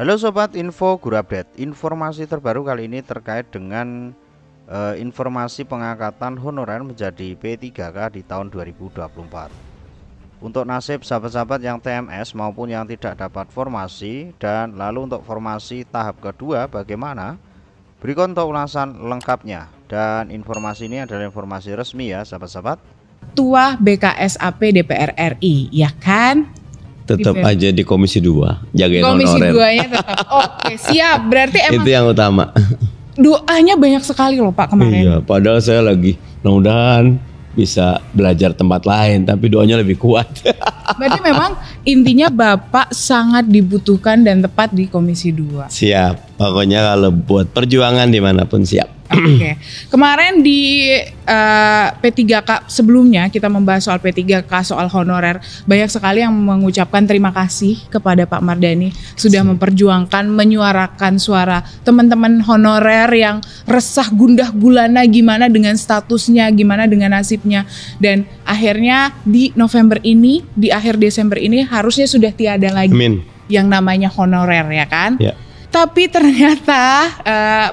Halo Sobat Info Guru Update. Informasi terbaru kali ini terkait dengan informasi pengangkatan honorer menjadi P3K di tahun 2024. Untuk nasib sahabat-sahabat yang TMS maupun yang tidak dapat formasi, dan lalu untuk formasi tahap kedua bagaimana? Berikut untuk ulasan lengkapnya. Dan informasi ini adalah informasi resmi ya sahabat-sahabat. Ketua BKSAP DPR RI, ya kan? Tetap aja di Komisi 2 jagain Komisi honorer. Komisi 2-nya tetap. Oke, siap. Berarti emang Itu yang utama. doanya banyak sekali loh Pak kemarin. Iya, padahal saya lagi mudah-mudahan bisa belajar tempat lain, tapi doanya lebih kuat. Berarti memang intinya Bapak sangat dibutuhkan dan tepat di Komisi 2. Siap, pokoknya kalau buat perjuangan dimanapun siap. Oke, kemarin di P3K sebelumnya kita membahas soal P3K, soal honorer. Banyak sekali yang mengucapkan terima kasih kepada Pak Mardhani sudah memperjuangkan, menyuarakan suara teman-teman honorer yang resah gundah gulana gimana dengan statusnya, gimana dengan nasibnya. Dan akhirnya di November ini, di akhir Desember ini harusnya sudah tiada lagi Amin. yang namanya honorer, ya kan? Ya. Tapi ternyata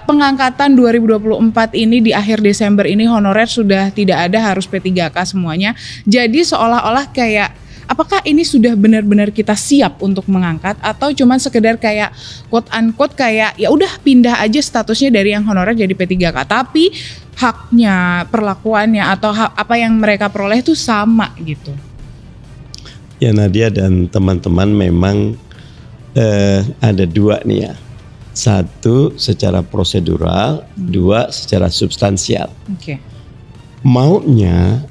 pengangkatan 2024 ini di akhir Desember ini honorer sudah tidak ada, harus P3K semuanya. Jadi seolah-olah kayak apakah ini sudah benar-benar kita siap untuk mengangkat atau cuman sekedar kayak quote unquote kayak ya udah pindah aja statusnya dari yang honorer jadi P3K, tapi haknya, perlakuannya atau apa yang mereka peroleh itu sama gitu. Ya Nadia dan teman-teman, memang ada dua nih ya. Satu secara prosedural, dua secara substansial. Oke. Maunya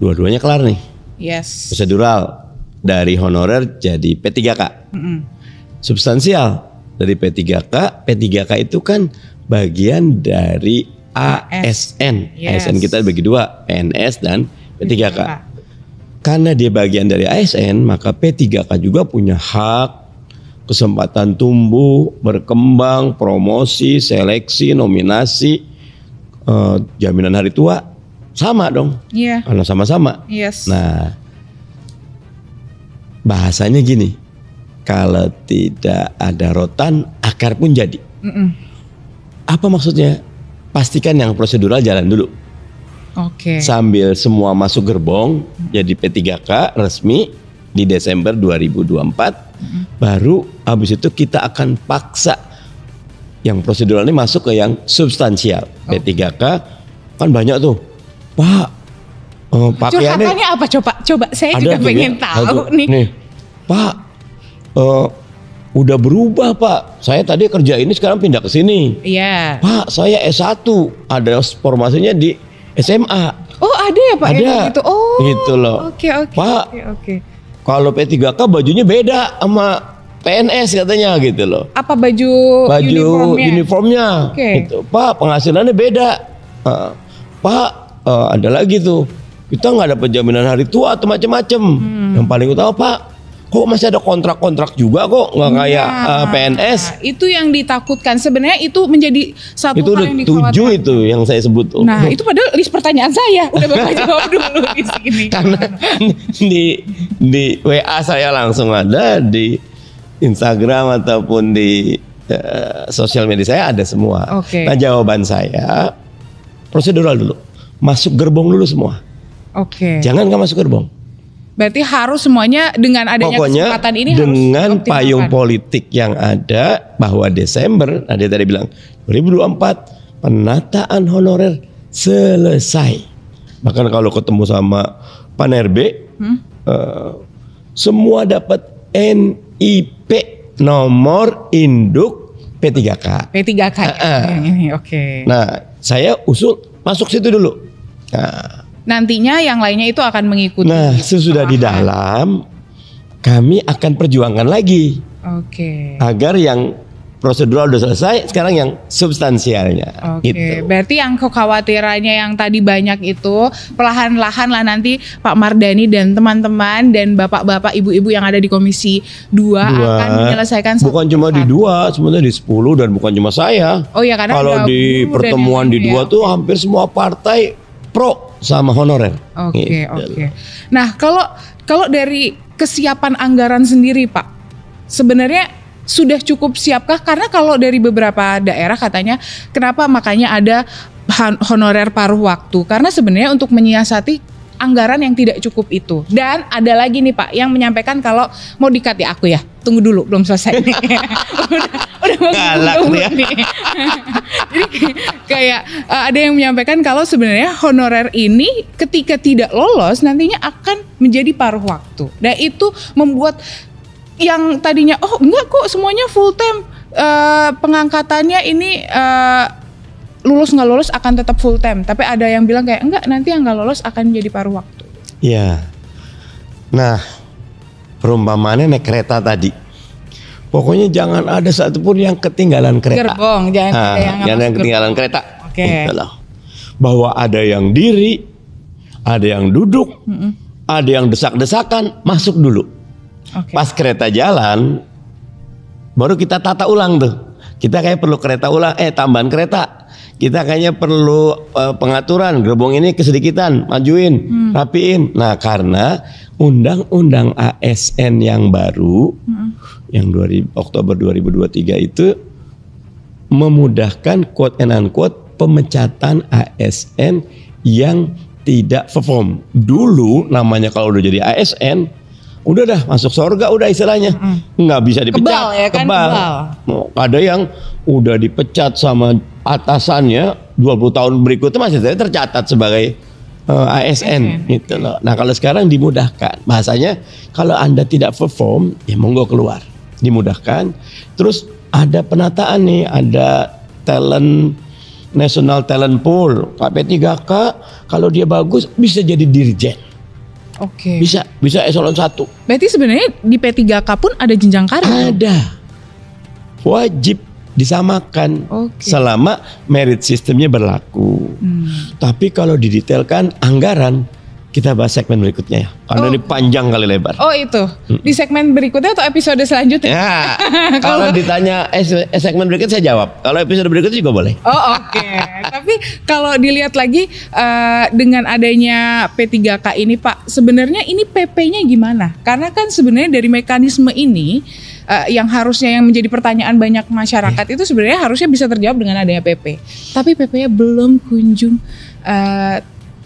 dua-duanya kelar nih. Yes. Prosedural dari honorer jadi P3K. Substansial dari P3K. P3K itu kan bagian dari ASN. Yes. ASN kita bagi dua, PNS dan P3K. Karena dia bagian dari ASN, maka P3K juga punya hak, kesempatan tumbuh, berkembang, promosi, seleksi, nominasi, jaminan hari tua, sama dong. Iya. Karena sama-sama. Yes. Nah, bahasanya gini, kalau tidak ada rotan, akar pun jadi. Apa maksudnya? Pastikan yang prosedural jalan dulu. Oke. Sambil semua masuk gerbong, jadi P3K resmi di Desember 2024. Baru habis itu kita akan paksa yang prosedural ini masuk ke yang substansial. P3K kan banyak tuh, Pak. Pakaiannya curhatannya apa coba saya juga tuh pengen ya, tahu nih. Pak, udah berubah Pak. Saya tadi kerja ini sekarang pindah ke sini. Iya. Pak, saya S1, ada formasinya di SMA. Oh ada ya Pak? Ada. Yang gitu. Oh. Gitu loh. Oke. Pak, Oke. kalau P3K bajunya beda sama PNS katanya gitu loh. Apa baju uniformnya Oke. gitu. Pak, penghasilannya beda. Pak, ada lagi tuh, kita nggak dapat jaminan hari tua atau macam-macam. Yang paling utama Pak, kok masih ada kontrak-kontrak juga kok, nggak kayak PNS. Itu yang ditakutkan. Sebenarnya itu menjadi satu Itu hal udah yang 7 dikhawatirkan. itu yang saya sebut tuh. Nah itu padahal list pertanyaan saya. Udah Bapak jawab dulu di sini. Karena di WA saya langsung ada, di Instagram ataupun di sosial media saya ada semua. Oke. Nah jawaban saya prosedural dulu, masuk gerbong dulu semua. Oke. Jangan nggak masuk gerbong. Berarti harus semuanya dengan adanya Pokoknya kesempatan ini dengan harus payung dioptimalkan. politik yang ada, bahwa Desember, dia tadi bilang 2024 penataan honorer selesai. Bahkan kalau ketemu sama Panerbe, semua dapat NIP, nomor induk P3K. P3K yang ini, oke. Nah, saya usul masuk situ dulu. Nah, Nantinya yang lainnya itu akan mengikuti. Nah, sesudah di dalam, kami akan perjuangkan lagi Oke. agar yang prosedural udah selesai, sekarang yang substansialnya. Oke, Gitu. berarti yang kekhawatirannya yang tadi banyak itu perlahan-lahan lah nanti Pak Mardhani dan teman-teman dan bapak-bapak, ibu-ibu yang ada di Komisi 2 akan menyelesaikan bukan cuma di 2, sebenarnya di 10, dan bukan cuma saya. Oh ya, karena kalau ada di guru dan pertemuan yang di lain 2 ya. tuh hampir semua partai pro sama honorer. Oke, Gitu. oke. Nah, kalau dari kesiapan anggaran sendiri, Pak, sebenarnya sudah cukup siapkah? Karena kalau dari beberapa daerah katanya kenapa makanya ada honorer paruh waktu, karena sebenarnya untuk menyiasati anggaran yang tidak cukup itu. Dan ada lagi nih Pak yang menyampaikan kalau mau di-cut ya aku ya. Tunggu dulu, belum selesai nih. udah Galak ya. nih. Jadi kayak ada yang menyampaikan kalau sebenarnya honorer ini ketika tidak lolos nantinya akan menjadi paruh waktu. Dan itu membuat yang tadinya oh enggak kok semuanya full time, pengangkatannya ini lulus nggak lulus akan tetap full time, tapi ada yang bilang kayak enggak, nanti yang nggak lulus akan jadi paruh waktu. Iya. Nah, perumpamaannya naik kereta tadi. Pokoknya jangan ada satupun yang ketinggalan kereta. Gerbong, jangan ada yang ketinggalan kereta. Oke. Gitu loh. Bahwa ada yang diri, ada yang duduk, ada yang desak-desakan, masuk dulu. Okay. Pas kereta jalan, baru kita tata ulang tuh. Kita kayak perlu kereta ulang, tambahan kereta. Kita kayaknya perlu pengaturan, gerbong ini kesedikitan, majuin, rapiin. Nah, karena undang-undang ASN yang baru, yang Oktober 2023 itu memudahkan quote and unquote pemecatan ASN yang tidak perform. Dulu namanya kalau udah jadi ASN, udah dah masuk surga udah istilahnya, nggak bisa dipecat. Kebal ya kan, kebal. Ada yang udah dipecat sama atasannya 20 tahun berikutnya masih tercatat sebagai ASN gitu loh. Nah kalau sekarang dimudahkan, bahasanya kalau Anda tidak perform ya monggo keluar, dimudahkan. Terus ada penataan nih, ada talent, National Talent Pool, P3K kalau dia bagus bisa jadi dirjen. Oke. Bisa eselon 1. Berarti sebenarnya di P3K pun ada jenjang karir. Ada. Wajib disamakan selama merit sistemnya berlaku. Tapi kalau didetailkan anggaran, kita bahas segmen berikutnya ya. Karena ini panjang kali lebar. Oh itu. Di segmen berikutnya atau episode selanjutnya? Ya. Kalau ditanya segmen berikutnya saya jawab. Kalau episode berikutnya juga boleh. Oh oke. Tapi kalau dilihat lagi dengan adanya P3K ini Pak, sebenarnya ini PP-nya gimana? Karena kan sebenarnya dari mekanisme ini yang harusnya yang menjadi pertanyaan banyak masyarakat itu sebenarnya harusnya bisa terjawab dengan adanya PP. Tapi PP-nya belum kunjung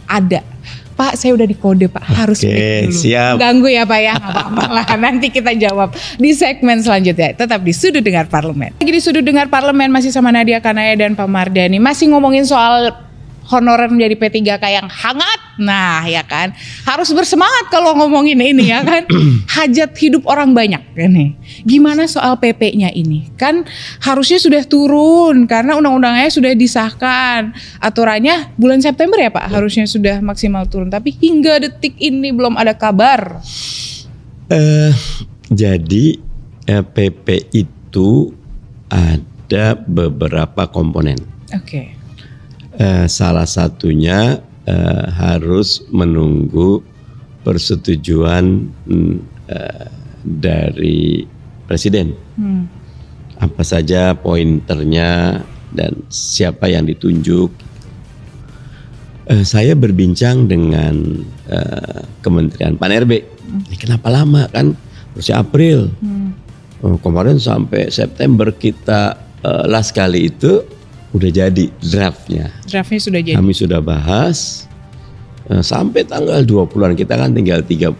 ada. Pak, saya udah dikode Pak, harus break dulu. Siap. Ganggu ya Pak ya, nggak apa-apa lah. Nanti kita jawab di segmen selanjutnya. Tetap di Sudut Dengar Parlemen. Lagi di Sudut Dengar Parlemen masih sama Nadia Kanaya dan Pak Mardhani. Masih ngomongin soal honorer menjadi P3K yang hangat. Nah ya kan, harus bersemangat kalau ngomongin ini ya kan. Hajat hidup orang banyak ini. Gimana soal PP-nya ini? Kan harusnya sudah turun karena undang-undangnya sudah disahkan. Aturannya bulan September ya Pak, harusnya sudah maksimal turun. Tapi hingga detik ini belum ada kabar. Jadi PP itu ada beberapa komponen. Oke. Salah satunya harus menunggu persetujuan dari presiden. Apa saja pointernya dan siapa yang ditunjuk. Saya berbincang dengan Kementerian Pan-RB. Ini kenapa lama kan? Harusnya April. Kemarin sampai September kita last kali itu udah jadi draftnya. Draftnya sudah jadi. Kami sudah bahas sampai tanggal 20-an, kita kan tinggal 30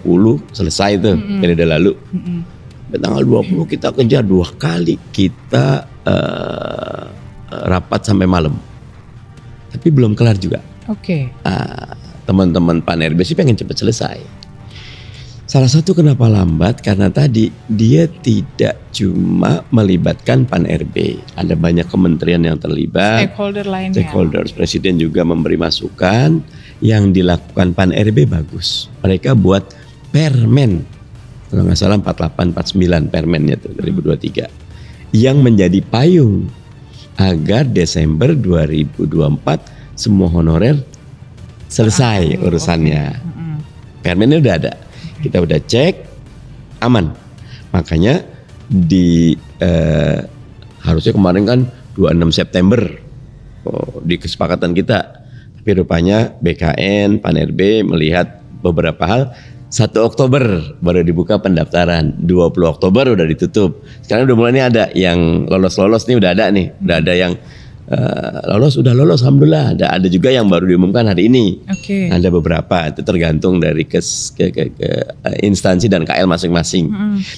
selesai tuh periode lalu. Sampai tanggal 20 kita kejar 2 kali, kita rapat sampai malam. Tapi belum kelar juga. Oke. Teman-teman Pan-RB sih pengen cepat selesai. Salah satu kenapa lambat karena tadi dia tidak cuma melibatkan Pan-RB, ada banyak kementerian yang terlibat, Stakeholder lainnya. stakeholders. Presiden juga memberi masukan. Yang dilakukan Pan-RB bagus. Mereka buat permen, kalau nggak salah 4849 permennya tuh 2023, yang menjadi payung agar Desember 2024 semua honorer selesai urusannya. Permennya udah ada. Kita udah cek, aman. Makanya harusnya kemarin kan 26 September di kesepakatan kita. Tapi rupanya BKN, Pan-RB melihat beberapa hal 1 Oktober baru dibuka pendaftaran, 20 Oktober udah ditutup. Sekarang udah mulai nih ada yang lolos nih, udah ada yang lolos, alhamdulillah. Ada juga yang baru diumumkan hari ini. Oke. Ada beberapa, itu tergantung dari ke instansi dan KL masing-masing.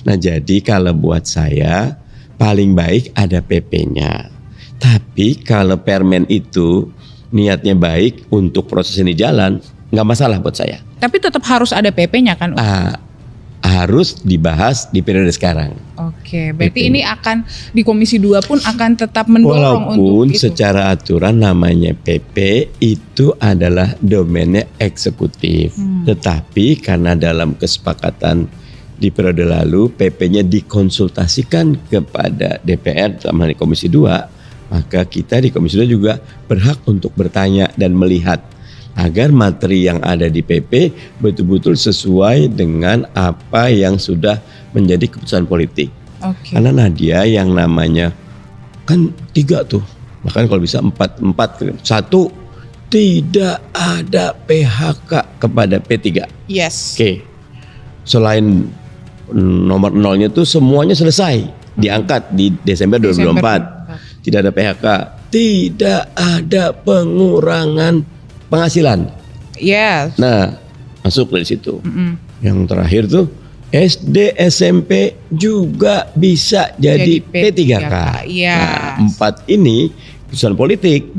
Nah jadi kalau buat saya paling baik ada PP-nya. Tapi kalau permen itu niatnya baik untuk proses ini jalan, nggak masalah buat saya. Tapi tetap harus ada PP-nya kan? Harus dibahas di periode sekarang. Oke, berarti ini akan di Komisi 2 pun akan tetap mendorong walaupun untuk itu. Secara aturan namanya PP itu adalah domainnya eksekutif. Tetapi karena dalam kesepakatan di periode lalu PP-nya dikonsultasikan kepada DPR sama di Komisi 2, maka kita di Komisi 2 juga berhak untuk bertanya dan melihat agar materi yang ada di PP betul-betul sesuai dengan apa yang sudah menjadi keputusan politik. Oke. Karena Nadia yang namanya kan 3 tuh, bahkan kalau bisa 4. 1, tidak ada PHK kepada P3. Yes. Oke. Selain nomor 0-nya tuh semuanya selesai diangkat di Desember 2024. Tidak ada PHK, tidak ada pengurangan penghasilan. Yes. Nah, masuk dari situ. Yang terakhir tuh SD SMP juga bisa jadi P3K. Yes. Nah, 4 ini keputusan politik.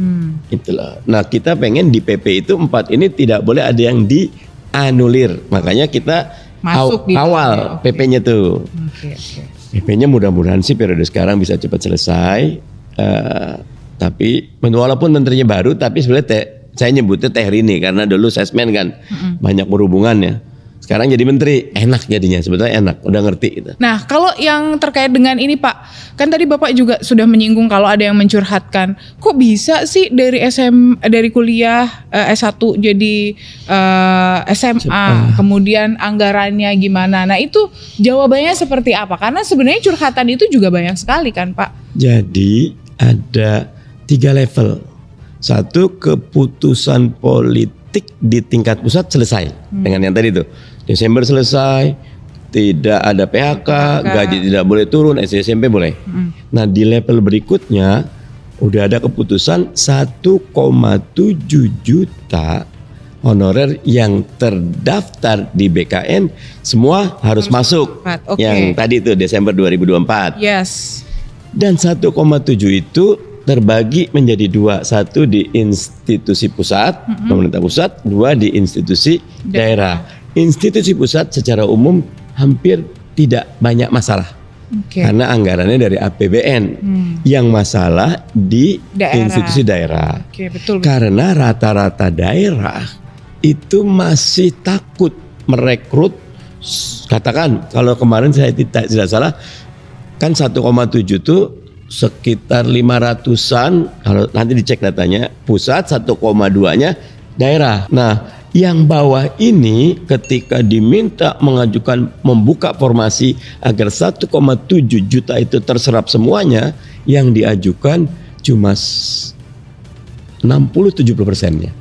Itulah. Nah, kita pengen di PP itu 4 ini tidak boleh ada yang dianulir. Makanya kita Masuk di awal PP-nya tuh. PP-nya mudah-mudahan sih periode sekarang bisa cepat selesai. Tapi walaupun menterinya baru, tapi sebenarnya saya nyebutnya Teh Rini karena dulu sesmen kan banyak berhubungannya. Sekarang jadi menteri, enak jadinya, sebetulnya enak, udah ngerti gitu. Nah, kalau yang terkait dengan ini Pak, kan tadi Bapak juga sudah menyinggung kalau ada yang mencurhatkan, kok bisa sih dari dari kuliah S1 jadi SMA, kemudian anggarannya gimana? Nah, itu jawabannya seperti apa? Karena sebenarnya curhatan itu juga banyak sekali kan Pak. Jadi ada 3 level. 1, keputusan politik di tingkat pusat selesai dengan yang tadi itu. Desember selesai, tidak ada PHK, gaji tidak boleh turun, SD SMP boleh. Nah di level berikutnya udah ada keputusan 1,7 juta honorer yang terdaftar di BKN semua harus masuk. Okay. Yang tadi itu Desember 2024. Yes. Dan 1,7 itu terbagi menjadi 2, 1 di institusi pusat, pemerintah pusat, 2 di institusi daerah. Institusi pusat secara umum hampir tidak banyak masalah, karena anggarannya dari APBN. Yang masalah di institusi daerah. Betul. Karena rata-rata daerah itu masih takut merekrut. Katakan kalau kemarin saya tidak salah, kan 1,7 itu sekitar 500-an, kalau nanti dicek datanya, pusat 1,2-nya daerah. Nah, yang bawah ini ketika diminta mengajukan membuka formasi agar 1,7 juta itu terserap semuanya, yang diajukan cuma 60-70%-nya.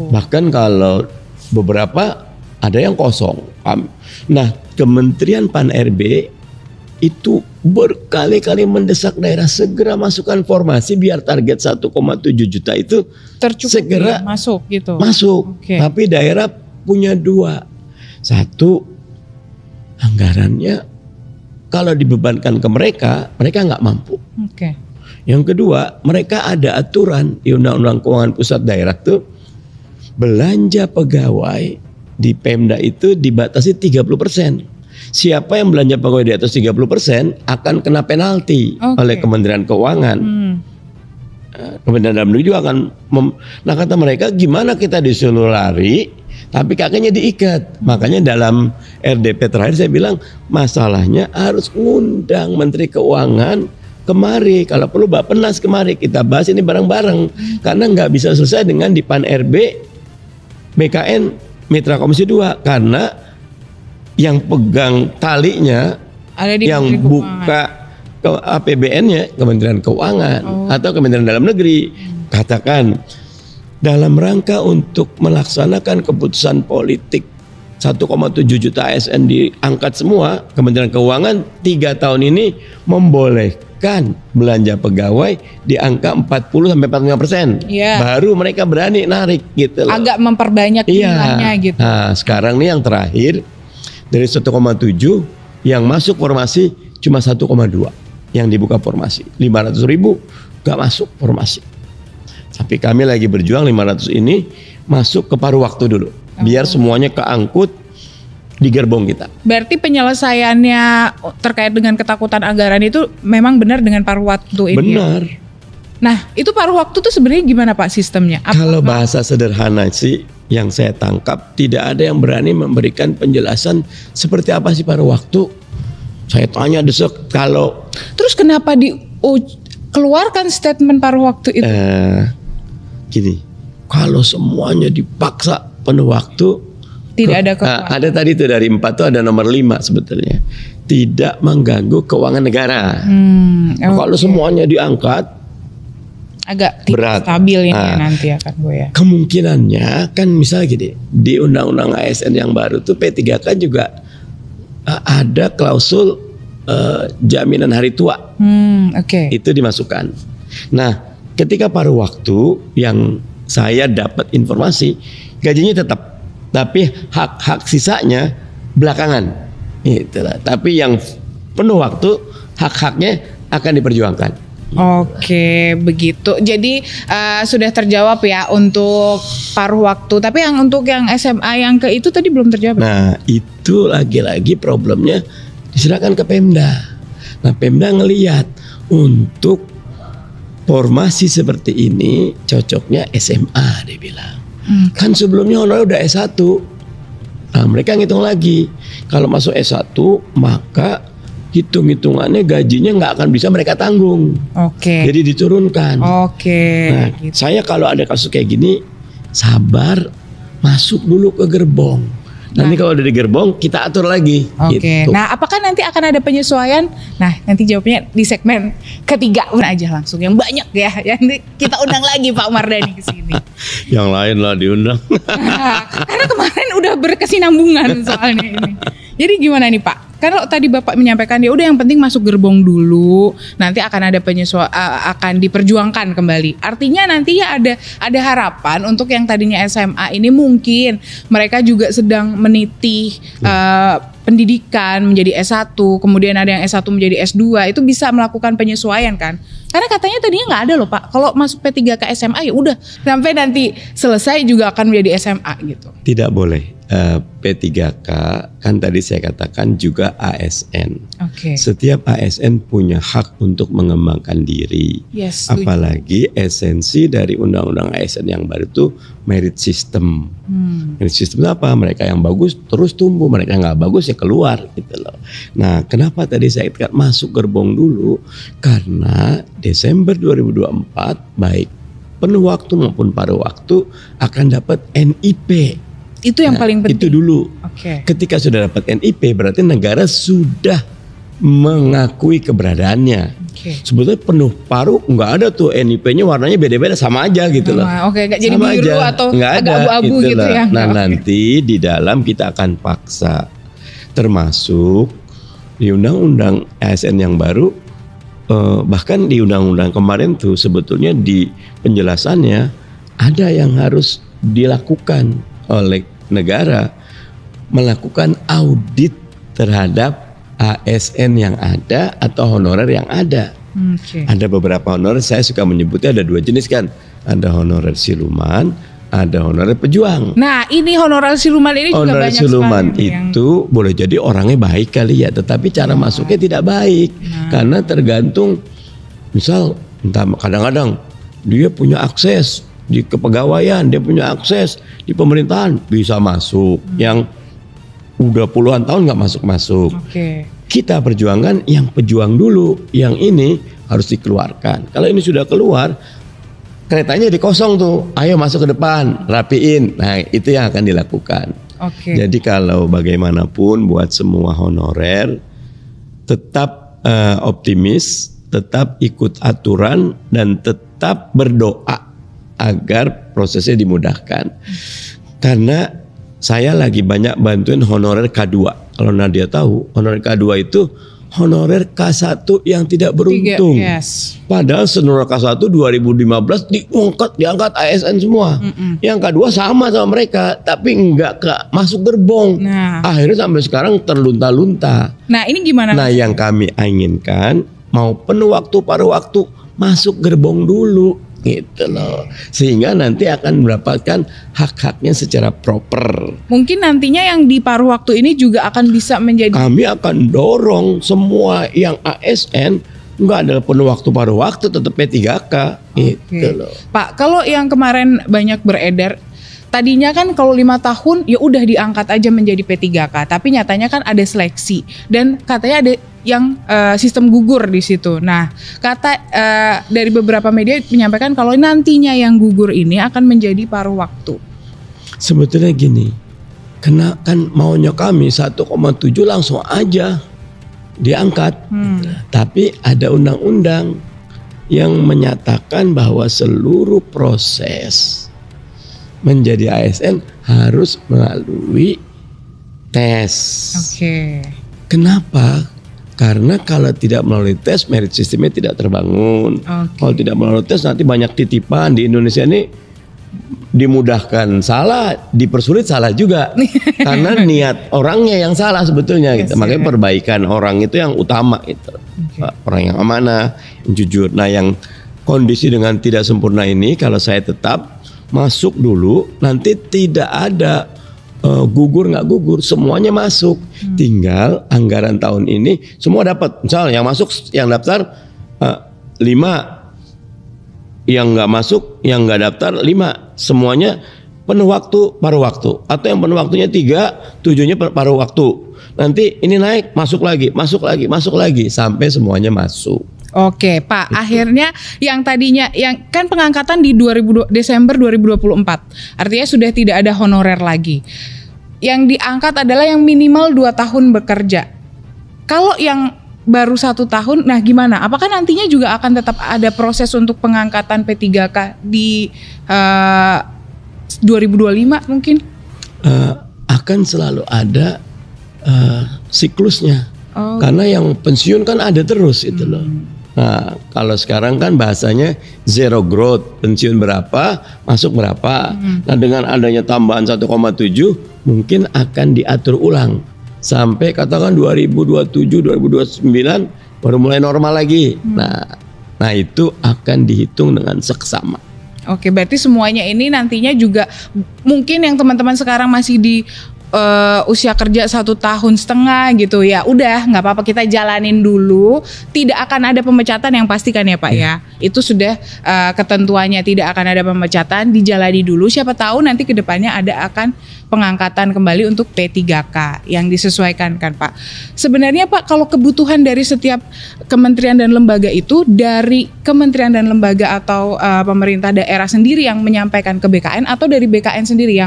Bahkan kalau beberapa ada yang kosong. Nah, Kementerian Pan-RB itu berkali-kali mendesak daerah segera masukkan formasi biar target 1,7 juta itu tercukupi, segera masuk gitu. Masuk. Tapi daerah punya 2. 1, anggarannya kalau dibebankan ke mereka nggak mampu. Yang kedua, mereka ada aturan di Undang-Undang Keuangan Pusat Daerah tuh belanja pegawai di Pemda itu dibatasi 30%. Siapa yang belanja pegawai di atas 30% akan kena penalti oleh Kementerian Keuangan. Kementerian Dalam Negeri juga akan nah kata mereka, gimana kita disuruh lari tapi kakinya diikat. Makanya dalam RDP terakhir saya bilang masalahnya harus ngundang Menteri Keuangan kemari, kalau perlu Bappenas kemari, kita bahas ini bareng-bareng. Karena nggak bisa selesai dengan di Pan-RB BKN Mitra Komisi 2, karena yang pegang talinya, yang buka ke APBN-nya Kementerian Keuangan atau Kementerian Dalam Negeri. Katakan dalam rangka untuk melaksanakan keputusan politik 1,7 juta ASN diangkat semua, Kementerian Keuangan 3 tahun ini membolehkan belanja pegawai di angka 40-45%. Iya. Baru mereka berani narik gitu loh. Agak memperbanyak jumlahnya gitu. Nah, sekarang nih yang terakhir dari 1,7 yang masuk formasi cuma 1,2 yang dibuka formasi. 500.000 gak masuk formasi. Tapi kami lagi berjuang 500 ini masuk ke paruh waktu dulu. Biar semuanya keangkut di gerbong kita. Berarti penyelesaiannya terkait dengan ketakutan anggaran itu memang benar dengan paruh waktu ini. Benar. Nah, itu paruh waktu tuh sebenarnya gimana Pak sistemnya? Kalau bahasa sederhana sih yang saya tangkap, tidak ada yang berani memberikan penjelasan seperti apa sih paruh waktu. Saya tanya desek kalau. Terus kenapa keluarkan statement paruh waktu itu? Gini, kalau semuanya dipaksa penuh waktu, tidak ada kekuatan. Ada tadi tuh dari 4 tuh ada nomor 5 sebetulnya. Tidak mengganggu keuangan negara. Kalau semuanya diangkat, agak berat. Stabil ini nanti akan gue ya. Kemungkinannya kan misalnya gini, di undang-undang ASN yang baru tuh P3K juga ada klausul jaminan hari tua. Itu dimasukkan. Nah, ketika paruh waktu yang saya dapat informasi, gajinya tetap, tapi hak-hak sisanya belakangan. Itulah. Tapi yang penuh waktu, hak-haknya akan diperjuangkan. Oke, begitu. Jadi sudah terjawab ya untuk paruh waktu. Tapi yang untuk yang SMA yang ke itu tadi belum terjawab. Nah, itu lagi-lagi problemnya diserahkan ke Pemda. Nah, Pemda ngelihat untuk formasi seperti ini cocoknya SMA, dia bilang. Kan sebelumnya honorer udah S1. Nah, mereka ngitung lagi. Kalau masuk S1 maka hitung-hitungannya gajinya nggak akan bisa mereka tanggung. Jadi diturunkan. Nah, gitu. saya kalau ada kasus kayak gini, sabar, masuk dulu ke gerbong. Nanti kalau udah di gerbong kita atur lagi. Gitu. Nah, apakah nanti akan ada penyesuaian? Nah, nanti jawabnya di segmen ketiga aja langsung. Yang banyak ya. Yang kita undang lagi Pak Mardhani ke sini. Yang lain lah diundang. Karena kemarin udah berkesinambungan soalnya ini. Jadi gimana nih Pak? Kalau tadi Bapak menyampaikan ya udah yang penting masuk gerbong dulu, nanti akan ada akan diperjuangkan kembali. Artinya nanti ya ada harapan untuk yang tadinya SMA ini mungkin mereka juga sedang meniti pendidikan menjadi S1, kemudian ada yang S1 menjadi S2, itu bisa melakukan penyesuaian kan? Karena katanya tadinya nggak ada loh Pak. Kalau masuk P3 ke SMA ya udah sampai nanti selesai juga akan menjadi SMA gitu. Tidak boleh. P3K kan tadi saya katakan juga ASN. Setiap ASN punya hak untuk mengembangkan diri. Apalagi esensi dari undang-undang ASN yang baru itu merit system. Merit system itu apa? Mereka yang bagus terus tumbuh, mereka nggak bagus ya keluar gitu loh. Nah, kenapa tadi saya katakan masuk gerbong dulu? Karena Desember 2024 baik penuh waktu maupun paruh waktu akan dapat NIP. Itu yang paling penting. Itu dulu. Ketika sudah dapat NIP berarti negara sudah mengakui keberadaannya. Sebetulnya penuh paruh nggak ada tuh NIP-nya warnanya beda-beda sama aja gitu loh. Nggak jadi sama biru aja. Atau nggak agak abu-abu gitu ya. Nah nanti di dalam kita akan paksa, termasuk di undang-undang ASN yang baru, bahkan di undang-undang kemarin tuh sebetulnya di penjelasannya ada yang harus dilakukan oleh negara, melakukan audit terhadap ASN yang ada atau honorer yang ada. Ada beberapa honorer, saya suka menyebutnya ada 2 jenis kan, ada honorer siluman, ada honorer pejuang. Nah ini honorer siluman ini juga banyak sekali. Honorer siluman itu boleh jadi orangnya baik kali ya, tetapi cara masuknya tidak baik. Karena tergantung, misal entah kadang-kadang dia punya akses di kepegawaian, dia punya akses di pemerintahan bisa masuk, yang udah puluhan tahun nggak masuk-masuk. Kita perjuangkan yang pejuang dulu, yang ini harus dikeluarkan. Kalau ini sudah keluar, keretanya dikosong tuh, ayo masuk ke depan, rapiin. Nah itu yang akan dilakukan. Jadi kalau bagaimanapun buat semua honorer tetap optimis, tetap ikut aturan dan tetap berdoa agar prosesnya dimudahkan. Karena saya lagi banyak bantuin honorer K2. Kalau Nadia tahu, honorer K2 itu honorer K1 yang tidak beruntung. Yes. Padahal senior K1 2015 diangkat ASN semua. Yang K2 sama mereka, tapi enggak masuk gerbong. Nah. Akhirnya sampai sekarang terlunta-lunta. Nah, ini gimana? Nah, yang kami inginkan mau penuh waktu paruh waktu masuk gerbong dulu gitu loh. Sehingga nanti akan mendapatkan hak-haknya secara proper. Mungkin nantinya yang di paruh waktu ini juga akan bisa menjadi. Kami akan dorong semua yang ASN nggak ada penuh waktu paruh waktu tetap P3K gitu loh. Pak, kalau yang kemarin banyak beredar, tadinya kan kalau 5 tahun ya udah diangkat aja menjadi P3K, tapi nyatanya kan ada seleksi dan katanya ada yang sistem gugur di situ. Nah, dari beberapa media menyampaikan kalau nantinya yang gugur ini akan menjadi paruh waktu. Sebetulnya gini, kena kan maunya kami 1,7 langsung aja diangkat. Tapi ada undang-undang yang menyatakan bahwa seluruh proses menjadi ASN harus melalui tes. Oke. Kenapa? Karena kalau tidak melalui tes, merit sistemnya tidak terbangun. Kalau tidak melalui tes, nanti banyak titipan di Indonesia ini dimudahkan salah, dipersulit salah juga. Karena niat orangnya yang salah sebetulnya. Gitu. Makanya perbaikan orang itu yang utama. Gitu. Orang yang amanah, yang jujur. Nah, yang kondisi dengan tidak sempurna ini, kalau saya tetap masuk dulu, nanti tidak ada gugur nggak gugur, semuanya masuk. Tinggal anggaran tahun ini semua dapat. Misalnya yang masuk, yang daftar 5, yang nggak masuk, yang nggak daftar 5, semuanya penuh waktu, paruh waktu. Atau yang penuh waktunya 3, 7-nya paruh waktu. Nanti ini naik, masuk lagi sampai semuanya masuk. Oke, Pak. Akhirnya yang tadinya yang kan pengangkatan di Desember 2024. Artinya sudah tidak ada honorer lagi. Yang diangkat adalah yang minimal 2 tahun bekerja. Kalau yang baru 1 tahun, nah gimana? Apakah nantinya juga akan tetap ada proses untuk pengangkatan P3K di 2025 mungkin? Akan selalu ada siklusnya. Karena yang pensiun kan ada terus itu loh. Nah, kalau sekarang kan bahasanya zero growth, pensiun berapa, masuk berapa. Nah, dengan adanya tambahan 1,7 mungkin akan diatur ulang sampai katakan 2027, 2029 baru mulai normal lagi. Nah, itu akan dihitung dengan seksama. Oke, berarti semuanya ini nantinya juga mungkin yang teman-teman sekarang masih di usia kerja 1,5 tahun gitu ya, udah nggak apa-apa, kita jalanin dulu, tidak akan ada pemecatan yang pastikan ya Pak ya, itu sudah ketentuannya, tidak akan ada pemecatan, dijalani dulu, siapa tahu nanti kedepannya akan pengangkatan kembali untuk P3K yang disesuaikan kan Pak. Sebenarnya Pak, kalau kebutuhan dari setiap kementerian dan lembaga itu dari kementerian dan lembaga atau pemerintah daerah sendiri yang menyampaikan ke BKN atau dari BKN sendiri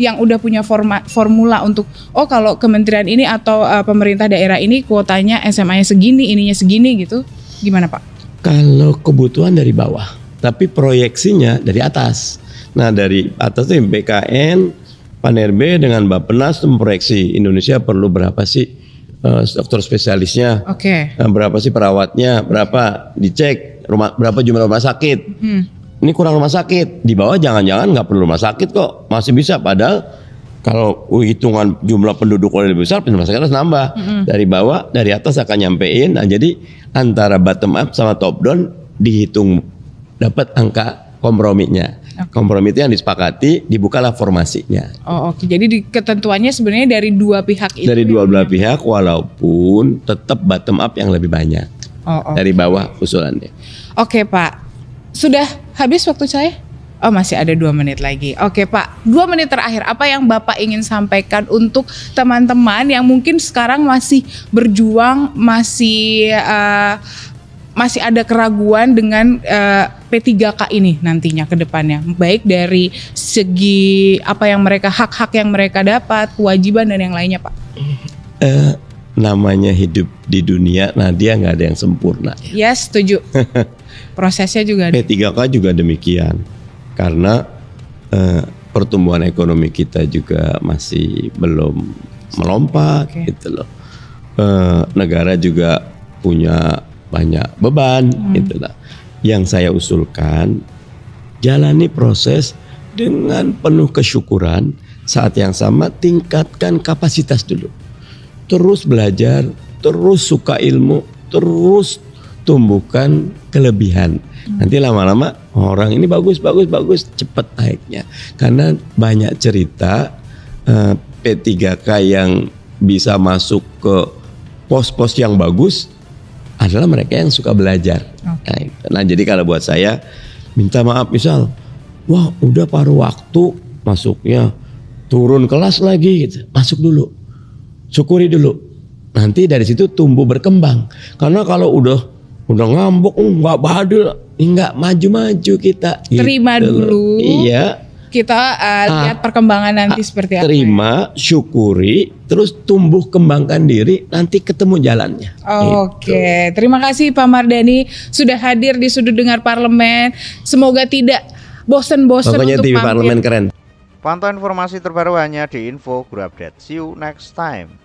yang udah punya formula untuk kalau kementerian ini atau pemerintah daerah ini kuotanya SMA-nya segini, ininya segini gitu. Gimana Pak? Kalau kebutuhan dari bawah, tapi proyeksinya dari atas. Nah, dari atas itu BKN, Pan-RB dengan Bappenas memproyeksi Indonesia perlu berapa sih dokter spesialisnya, berapa sih perawatnya, berapa dicek, berapa jumlah rumah sakit. Ini kurang rumah sakit, di bawah jangan-jangan nggak perlu rumah sakit kok, masih bisa. Padahal kalau hitungan jumlah penduduk lebih besar, rumah sakit harus nambah. Dari bawah, dari atas akan nyampein. Nah, jadi antara bottom up sama top down dihitung dapat angka komprominya. Kompromi itu yang disepakati, dibukalah formasinya. Oke. Jadi ketentuannya sebenarnya dari dua pihak itu. Dari dua belah pihak, walaupun tetap bottom up yang lebih banyak. Dari bawah usulannya. Oke Pak, sudah habis waktu saya? Masih ada 2 menit lagi. Oke Pak, 2 menit terakhir, apa yang Bapak ingin sampaikan untuk teman-teman yang mungkin sekarang masih berjuang, masih ada keraguan dengan P3K ini nantinya ke depannya, baik dari segi apa yang hak-hak yang mereka dapat, kewajiban dan yang lainnya Pak? Namanya hidup di dunia, nah dia nggak ada yang sempurna. Yes, setuju. Prosesnya juga ada. P3K juga demikian, karena pertumbuhan ekonomi kita juga masih belum melompat gitu loh. Negara juga punya banyak beban gitu lah. Yang saya usulkan, jalani proses dengan penuh kesyukuran, saat yang sama tingkatkan kapasitas dulu. Terus belajar, terus suka ilmu, terus tumbuhkan kelebihan. Nanti lama-lama orang ini bagus cepat naiknya. Karena banyak cerita P3K yang bisa masuk ke pos-pos yang bagus adalah mereka yang suka belajar. Nah, jadi kalau buat saya minta maaf misal, wah udah paruh waktu masuknya turun kelas lagi gitu. Masuk dulu. Syukuri dulu. Nanti dari situ tumbuh berkembang. Karena kalau udah ngambek, nggak badul, nggak maju-maju kita. Terima gitu dulu. Iya. Kita lihat perkembangan nanti seperti apa. Terima, syukuri, terus tumbuh kembangkan diri, nanti ketemu jalannya. Oke, terima kasih Pak Mardhani sudah hadir di Sudut Dengar Parlemen. Semoga tidak bosan-bosan Pokoknya untuk TV mampir. Parlemen keren. Pantau informasi terbaru hanya di Info Guru Update. See you next time.